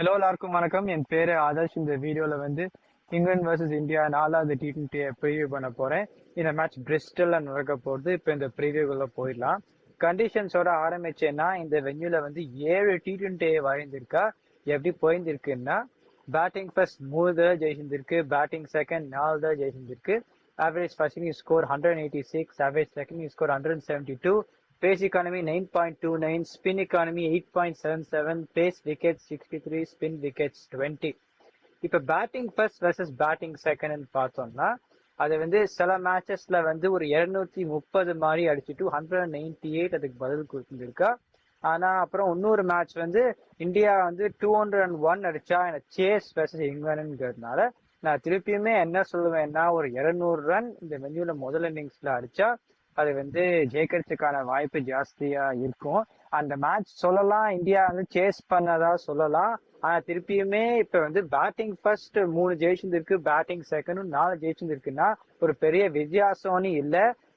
Hello எல்லாருக்கும் வணக்கம். என் பேரு ஆதர்ஷ். இந்த வீடியோல வந்து இங்கிலாந்து வர்சஸ் இந்தியா 4வது T20 ப்ரிவியூ பண்ண போறேன். இந்த மேட்ச் பிரிஸ்டல்ல நடக்க போகுது. இப்ப இந்த ப்ரிவியூக்குள்ள போயிடலாம். கண்டிஷன்ஸோட ஆரம்பிச்சேன்னா, இந்த வென்யூல வந்து 7 T20 வரைந்திருக்கா. எப்படி போயிருந்திருக்குன்னா, பேட்டிங் ஃபர்ஸ்ட் 3 தடவை ஜெயிச்சிருக்கு, பேட்டிங் செகண்ட் 4 தடவை ஜெயிச்சிருக்கு. Average first inning score 186, average second inning score 172, pace economy 9.29, spin economy 8.77, pace wickets 63, spin wickets 20. இப்ப batting first versus batting second பார்த்தோம்னா, அது வந்து சில மேட்சஸ்ல வந்து ஒரு 230 மாதிரி அடிச்சுட்டு 198 அதுக்கு பதில் கொடுத்துருக்கா. ஆனா அப்புறம் இன்னொரு மேட்ச் வந்து இந்தியா வந்து 201 அடிச்சா சேஸ் வெர்சஸ் இங்கிலாந்துங்கிறதுனால நான் திருப்பியுமே என்ன சொல்லுவேன்னா, ஒரு 200 ரன் இந்த வென்யூல முதல் இன்னிங்ஸ்ல அடிச்சா அது வந்து ஜெயிக்கிறதுக்கான வாய்ப்பு ஜாஸ்தியா இருக்கும். அந்த மேட்ச் சொல்லலாம் இந்தியா வந்து சேஸ் பண்ணதா சொல்லலாம். ஆனா திருப்பியுமே இப்ப வந்து பேட்டிங் ஃபர்ஸ்ட் 3 ஜெயிச்சிருக்கு, பேட்டிங் செகண்டும் 4 ஜெயிச்சிருக்குன்னா ஒரு பெரிய வித்தியாசம்னு இல்ல.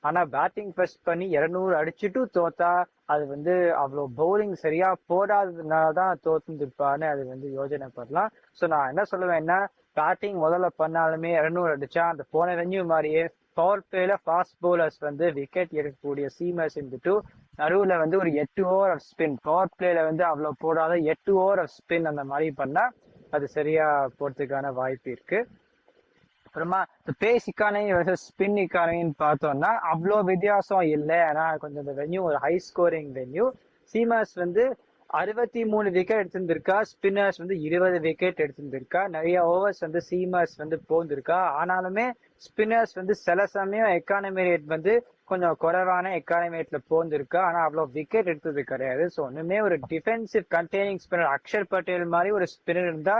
ஆனா பேட்டிங் ஃபர்ஸ்ட் பண்ணி 200 அடிச்சுட்டு தோத்தா அது வந்து அவ்வளவு பவுலிங் சரியா போடாததுனாலதான் தோத்துருப்பான்னு அது வந்து யோஜனை பண்ணலாம். சோ நான் என்ன சொல்லுவேன்னா, பேட்டிங் முதல்ல பண்ணாலுமே 200 அடிச்சா அந்த போன வென்யூ மாதிரியே பவர் பிளேல ஃபாஸ்ட் பவுலர்ஸ் வந்து விக்கெட் எடுக்கக்கூடிய சீமர்ஸ் இருந்துட்டு நடுவுல வந்து ஒரு 8 ஓவர் ஆஃப் ஸ்பின், பவர் பிளேல வந்து அவ்வளவு போடாத 8 ஓவர் ஆஃப் ஸ்பின் அந்த மாதிரி பண்ணா அது சரியா போறதுக்கான வாய்ப்பு இருக்கு. அப்புறமா பேஸ் இக்கானமி வர்சஸ் ஸ்பின் இக்கானமின்னு பார்த்தோம்னா அவ்வளோ வித்தியாசம் இல்லை. ஆனா கொஞ்சம் இந்த வென்யூ ஒரு ஹை ஸ்கோரிங் வென்யூ. சீமர்ஸ் வந்து 63 விக்கெட் எடுத்திருந்திருக்கா, ஸ்பின்னர்ஸ் வந்து 20 விக்கெட் எடுத்திருந்திருக்கா. நிறைய ஓவர்ஸ் வந்து சீமர்ஸ் வந்து போந்திருக்கா. ஆனாலுமே ஸ்பின்னர்ஸ் வந்து சில சமயம் எக்கானமி ரேட் வந்து கொஞ்சம் குறைவான எக்கானமி ரேட்ல போந்திருக்கா. ஆனா அவ்வளவு விக்கெட் எடுத்தது கிடையாது. ஸோ ஒண்ணுமே ஒரு defensive containing spinner Axar Patel மாதிரி ஒரு ஸ்பின்னர் இருந்தா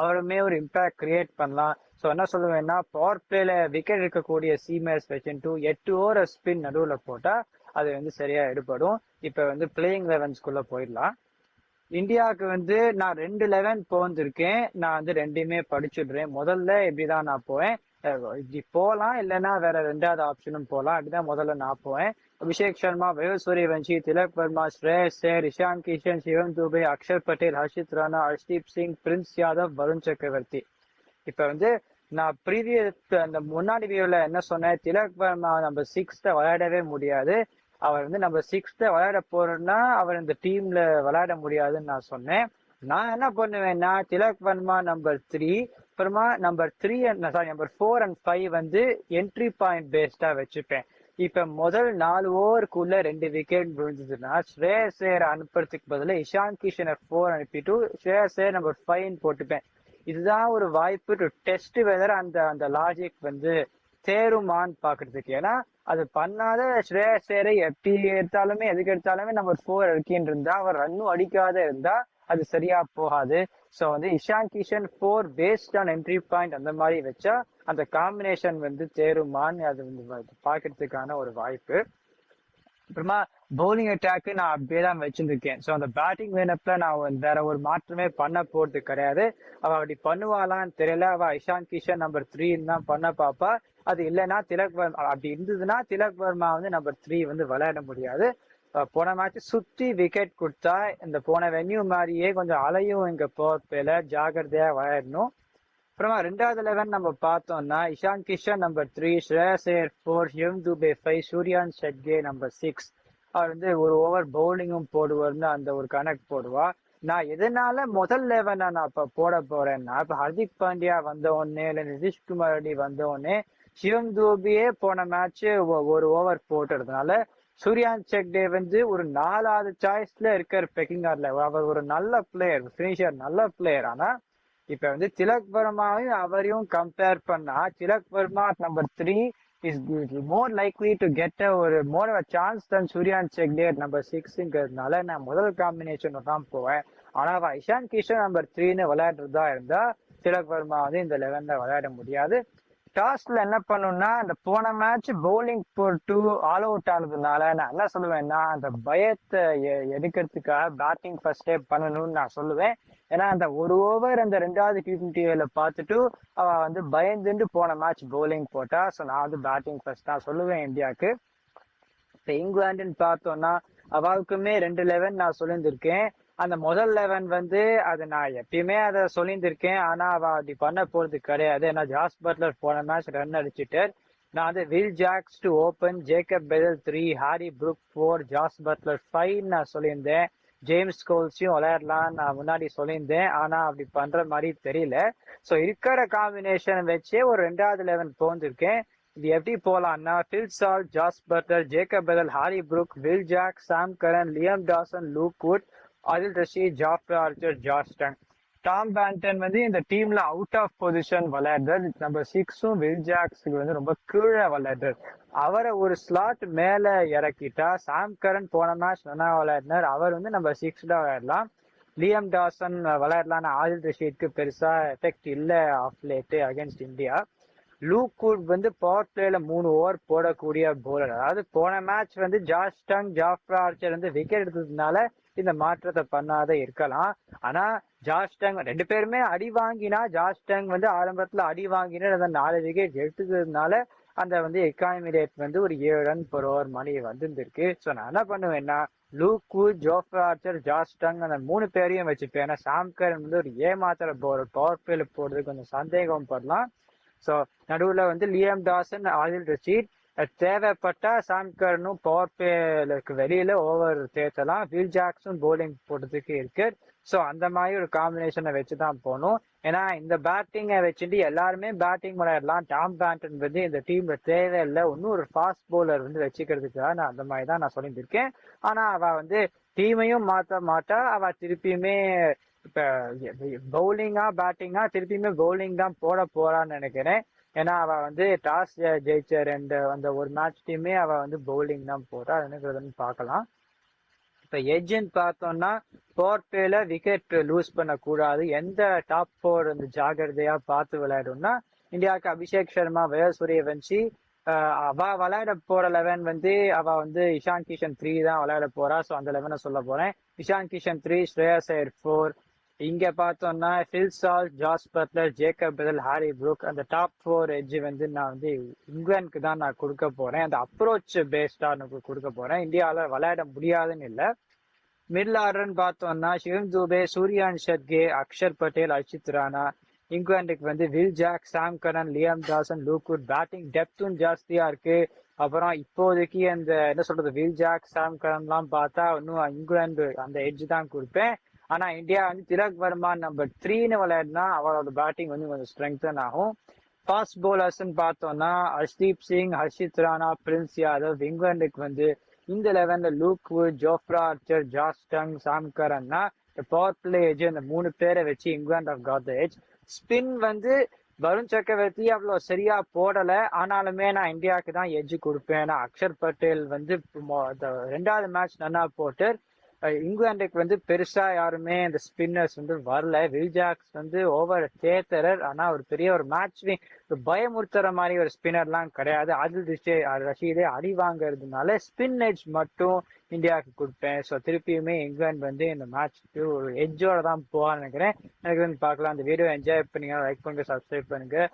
அவருமே ஒரு இம்பாக்ட் கிரியேட் பண்ணலாம். ஸோ என்ன சொல்லுவேன்னா, பவர் பிளேல விக்கெட் எடுக்கக்கூடிய சீமர்ஸ் வச்சுட்டு 8 ஓவர் ஸ்பின் நடுவுல போட்டா அது வந்து சரியா எடுபடும். இப்ப வந்து பிளேயிங் 11ஸ்குள்ள போயிடலாம். இந்தியாவுக்கு வந்து நான் 2 11 போந்திருக்கேன். நான் வந்து ரெண்டையுமே படிச்சுடுறேன். முதல்ல இப்படிதான் நான் போவேன். இப்படி போகலாம், இல்லைன்னா வேற ரெண்டாவது ஆப்ஷனும் போகலாம். அப்படிதான் முதல்ல நான் போவேன். அபிஷேக் சர்மா, வயோல் சூரியவன்ஷி, திலக் வர்மா, ஸ்ரேயஸ் ஐயர், இஷான் கிஷன், சிவம் துபே, அக்ஷர் பட்டேல், ஹர்ஷித் ராணா, ஹர்ஷ்தீப் சிங், பிரின்ஸ் யாதவ், வருண் சக்கரவர்த்தி. இப்ப வந்து நான் ப்ரீவியஸ் அந்த முன்னாடி வியூல என்ன சொன்னேன், திலக் வர்மா நம்ம 6th விளையாடவே முடியாது, அவர் வந்து நம்ம 6th விளையாட போறோம்னா அவர் இந்த டீம்ல விளையாட முடியாதுன்னு நான் சொன்னேன். நான் என்ன பண்ணுவேன்னா, திலக் வர்மா நம்பர் 3, அப்புறமா நம்பர் 4 and 5 வந்து என்ட்ரி பாயிண்ட் பேஸ்டா வச்சுப்பேன். இப்ப முதல் 4 ஓவருக்குள்ள 2 விக்கெட் விழுந்ததுன்னா ஸ்ரேயஸ் ஐயர் அனுப்புறதுக்கு பதிலா இஷான் கிஷனை 4 அனுப்பிட்டு ஸ்ரேயஸ் ஐயர் நம்பர் 5 போட்டுப்பேன். இதுதான் ஒரு வாய்ப்பு டு டெஸ்ட் வெதர் அந்த அந்த லாஜிக் வந்து சேருமான்னு பாக்குறதுக்கு. ஏன்னா அது பண்ணாத ஸ்ரேயஸ் ஐயரை எப்படி எடுத்தாலுமே எதுக்கு எடுத்தாலுமே நம்பர் 4 இருக்கின்னு இருந்தா அவர் ரன்னும் அடிக்காத இருந்தா அது சரியா போகாது. சோ வந்து Ishan Kishan 4 based on entry point அந்த மாதிரி வச்சா அந்த காம்பினேஷன் வந்து சேருமான்னு அது வந்து பாக்குறதுக்கான ஒரு வாய்ப்பு. அப்புறமா பவுலிங் அட்டாக் நான் அப்படியே தான் வச்சிருக்கேன். ஸோ அந்த பேட்டிங் வேணப்ப நான் வேற ஒரு மாற்றமே பண்ண போறது கிடையாது. அவ அப்படி பண்ணுவாளான்னு தெரியல. அவ இஷான் கிஷன் நம்பர் 3 தான் பண்ண பாப்பா. அது இல்லைன்னா திலக் வர்மா அப்படி இருந்ததுன்னா திலக் வர்மா வந்து நம்பர் 3 வந்து விளையாட முடியாது. போன மேட்ச் சுத்தி விக்கெட் கொடுத்தா இந்த போன வென்யூ மாதிரியே கொஞ்சம் அலையும் இங்க போல ஜாகிரதையா விளையாடணும். அப்புறமா 2வது 11 நம்ம பார்த்தோம்னா இஷான் கிஷன் நம்பர் 3, ஸ்ரேயஸ் ஐயர் 4, சிவம் துபே 5, சூர்யான் ஷெட்கே நம்பர் 6. அவர் வந்து ஒரு ஓவர் பவுலிங்கும் போடுவார்னு அந்த ஒரு கணக்கு போடுவா. நான் எதனால முதல் 11 நான் இப்ப போட போறேன்னா, இப்ப ஹர்திக் பாண்டியா வந்த உடனே இல்ல நிதிஷ்குமார் ரெட்டி வந்த உடனே சிவம் துபையே போன மேட்ச் ஒரு ஓவர் போட்டுறதுனால சூர்யான் ஷெட்கே வந்து ஒரு 4வது சாய்ஸ்ல இருக்கிற பெக்கிங் ஆர்டர்ல அவர் ஒரு நல்ல பிளேயர், பினிஷர், நல்ல பிளேயர். ஆனா இப்ப வந்து திலக் வர்மாவையும் அவரையும் கம்பேர் பண்ணா Tilak Varma number 3 is more likely to get ஒரு மோர் சான்ஸ் தன் சூர்யான் ஷெட்கே நம்பர் 6ங்கிறதுனால நான் முதல் காம்பினேஷன் தான் போவேன். ஆனா இஷான் கிஷன் நம்பர் 3ன்னு விளையாடுறதா இருந்தா திலக் வர்மா வந்து இந்த 11ல விளையாட முடியாது. டாஸ்ல என்ன பண்ணும்னா, அந்த போன மேட்ச் பவுலிங் போட்டு ஆல் அவுட் ஆனதுனால நான் என்ன சொல்லுவேன்னா, அந்த பயத்தை எடுக்கிறதுக்காக பேட்டிங் ஃபர்ஸ்டே பண்ணணும்னு நான் சொல்லுவேன். ஏன்னா அந்த ஒரு ஓவர் அந்த 2வது T20ல பார்த்துட்டு அவ வந்து பயந்துட்டு போன மேட்ச் பவுலிங் போட்டா. ஸோ நான் வந்து பேட்டிங் ஃபர்ஸ்ட் தான் சொல்லுவேன் இந்தியாவுக்கு. இப்ப இங்கிலாந்துன்னு பார்த்தோம்னா அவளுக்குமே 2 11 நான் சொல்லியிருந்திருக்கேன். அந்த முதல் 11 வந்து அது நான் எப்பயுமே அதை சொல்லியிருந்திருக்கேன். ஆனா அவ அப்படி பண்ண போறது கிடையாது. ஏன்னா ஜாஸ் பட்லர் போன மேட்ச் ரன் அடிச்சுட்டு நான் வந்து Will Jacks to open, Jacob Bethell 3, Harry Brook 4, Jos Buttler 5 நான் சொல்லியிருந்தேன். ஜேம்ஸ் கோல்ஸையும் விளையாடலாம் நான் முன்னாடி சொல்லியிருந்தேன். ஆனா அப்படி பண்ற மாதிரி தெரியல. ஸோ இருக்கிற காம்பினேஷன் வச்சே ஒரு 2வது 11 போந்திருக்கேன். இது எப்படி போலாம்னா Phil Salt, Jos Buttler, Jacob Bethell, Harry Brook, Will Jack, Sam Curran, Liam Dawson, Luke Wood, Adil Rashid, Jofra Archer, George Dunn. Tom Banton வந்து இந்த டீம்ல அவுட் ஆஃப் பொசிஷன் விளையாடுறாரு. நம்பர் 6ம் வில் ஜாக்ஸுக்கு வந்து ரொம்ப கீழே விளையாடுறாரு. அவரை ஒரு ஸ்லாட் மேல இறக்கிட்டா சாம் கரன் போன மேட்ச் நல்லா விளையாடினார். அவர் வந்து நம்பர் 6 விளையாடலாம். லியம் டாசன் விளையாடலாம். ஆதில் ரஷீத்க்கு பெருசா எஃபெக்ட் இல்லை of late against India. Luke Wood வந்து பவர் பிளேல 3 ஓவர் போடக்கூடிய போலர். அதாவது போன மேட்ச் வந்து ஜார்ஜ் டன், ஜாஃப்ரா ஆர்ச்சர் வந்து விக்கெட் எடுத்ததுனால இந்த மாற்றத்தை பண்ணாத இருக்கலாம். ஆனா ஜார்ஜ் டன் 2 பேருமே அடி வாங்கினா, ஜார்ஜ் டன் வந்து ஆரம்பத்துல அடி வாங்கினா அந்த 4 விக்கெட் எடுத்ததுனால அந்த வந்து எக்கானமி ரேட் வந்து ஒரு 7 ரன் per over மணி வந்துருக்கு. ஸோ நான் என்ன பண்ணுவேன்னா Luke Wood, Jofra Archer, George Dunn அந்த 3 பேரையும் வச்சுப்பேன். ஏன்னா சாம் கரன் வந்து ஒரு ஏமாத்திர போலர், பவர் பிளேல போடுறதுக்கு கொஞ்சம் சந்தேகம் படலாம். ஸோ நடுவில் வந்து லியம் டாசன், ஆதில் ரஷீத், தேவைப்பட்டா சாம் கரனும் பவர் பிளேக்கு வெளியில ஓவர் தேத்தலாம். வில் ஜாக்ஸும் போலிங் போடுறதுக்கு இருக்கு. ஸோ அந்த மாதிரி ஒரு காம்பினேஷனை வச்சுதான் போகணும். ஏன்னா இந்த பேட்டிங்கை வச்சுட்டு எல்லாருமே பேட்டிங் விளையாடலாம். டாம் பேண்டன் வந்து இந்த டீம்ல தேவையில்லை. இன்னும் ஒரு ஃபாஸ்ட் பவுலர் வந்து வச்சுக்கிறதுக்காக நான் அந்த மாதிரி தான் நான் சொல்லியிருக்கேன். ஆனா அவ வந்து டீமையும் மாற்ற மாட்டா. அவ திருப்பியுமே இப்ப பவுலிங்கா பேட்டிங்கா திருப்பியுமே பவுலிங் தான் போட போறான்னு நினைக்கிறேன். ஏன்னா அவ வந்து டாஸ் ஜெயிச்ச அந்த ஒரு மேட்ச் டீமே அவ வந்து பவுலிங் தான் போறா. என்னங்கிறதுன்னு பார்க்கலாம். இப்ப எஜ்ஜின்னு பார்த்தோம்னா பவர் பிளேல விக்கெட் லூஸ் பண்ணக்கூடாது. எந்த டாப் 4 வந்து ஜாகிரதையா பார்த்து விளையாடும்னா இந்தியாவுக்கு அபிஷேக் சர்மா, வேர் சூரியவன்ஷி. அவ விளையாட போற 11 வந்து அவ வந்து இஷான் கிஷன் 3 தான் விளையாட போறா. ஸோ அந்த 11 சொல்ல போறேன். இஷான் கிஷன் 3, ஸ்ரேயஸ் ஐயர் 4. இங்க பார்த்தோம்னா Phil Salt, Jos Buttler, Jacob Bethell, Harry Brook. அந்த டாப் 4 எட்ஜ் வந்து நான் வந்து இங்கிலாந்துக்கு தான் நான் கொடுக்க போறேன். அந்த அப்ரோச் பேஸ்டா கொடுக்க போறேன். இந்தியாவில விளையாட முடியாதுன்னு இல்லை. மிடில் ஆர்டர்னு பார்த்தோம்னா சிவம் தூபே, சூர்யான் ஷட்கே, அக்ஷர் பட்டேல், அர்ஷித் ராணா. இங்கிலாந்துக்கு வந்து Will Jack, Sam Curran, Liam Dawson, Luke Wood. Batting டெப்த்தும் ஜாஸ்தியா இருக்கு. அப்புறம் இப்போதைக்கு அந்த என்ன சொல்றது வில் ஜாக், சாம் கரன்லாம் பார்த்தா இன்னும் இங்கிலாந்து அந்த எட்ஜ் தான் கொடுப்பேன். ஆனா இந்தியா வந்து திலக் வர்மா நம்பர் 3ன்னு விளையாடினா அவரோட பேட்டிங் வந்து கொஞ்சம் ஸ்ட்ரெங்தன் ஆகும். ஃபாஸ்ட் பவுலர்ஸ்ன்னு பார்த்தோம்னா ஹர்ஷ்தீப் சிங், ஹர்ஷித் ராணா, பிரின்ஸ் யாதவ். இங்கிலாந்துக்கு வந்து இந்த 11ல Luke Wood, Jofra Archer, George Dunn, Sam கரன்னா பவர் பிளே எட்ஜ் இந்த 3 பேரை வச்சு இங்கிலாந்து have got the edge. Spin வந்து வருண் சக்கரவர்த்தி அவ்வளவு சரியா போடல. ஆனாலுமே நான் இந்தியாவுக்கு தான் எட்ஜ் கொடுப்பேன். அக்ஷர் பட்டேல் வந்து 2வது மேட்ச் நல்லா போட்டு இங்கிலாந்துக்கு வந்து பெருசா யாருமே இந்த ஸ்பின்னர்ஸ் வந்து வரல. வில் ஜாக்ஸ் வந்து ஓவர் தேத்தரர். ஆனா ஒரு பெரிய ஒரு மேட்ச் பயமுறுத்துற மாதிரி ஒரு ஸ்பின்னர்லாம் கிடையாது. ஆதில் ரஷீதே அடி வாங்கறதுனால ஸ்பின் எட்ஜ் மட்டும் இந்தியாவுக்கு கொடுப்பேன். ஸோ திருப்பியுமே இங்கிலாந்து வந்து இந்த மேட்ச்க்கு ஒரு எட்ஜோட தான் போவான்னு நினைக்கிறேன். எனக்கு வந்து பார்க்கலாம். அந்த வீடியோ என்ஜாய் பண்ணீங்க, லைக் பண்ணுங்க, சப்ஸ்கிரைப் பண்ணுங்க.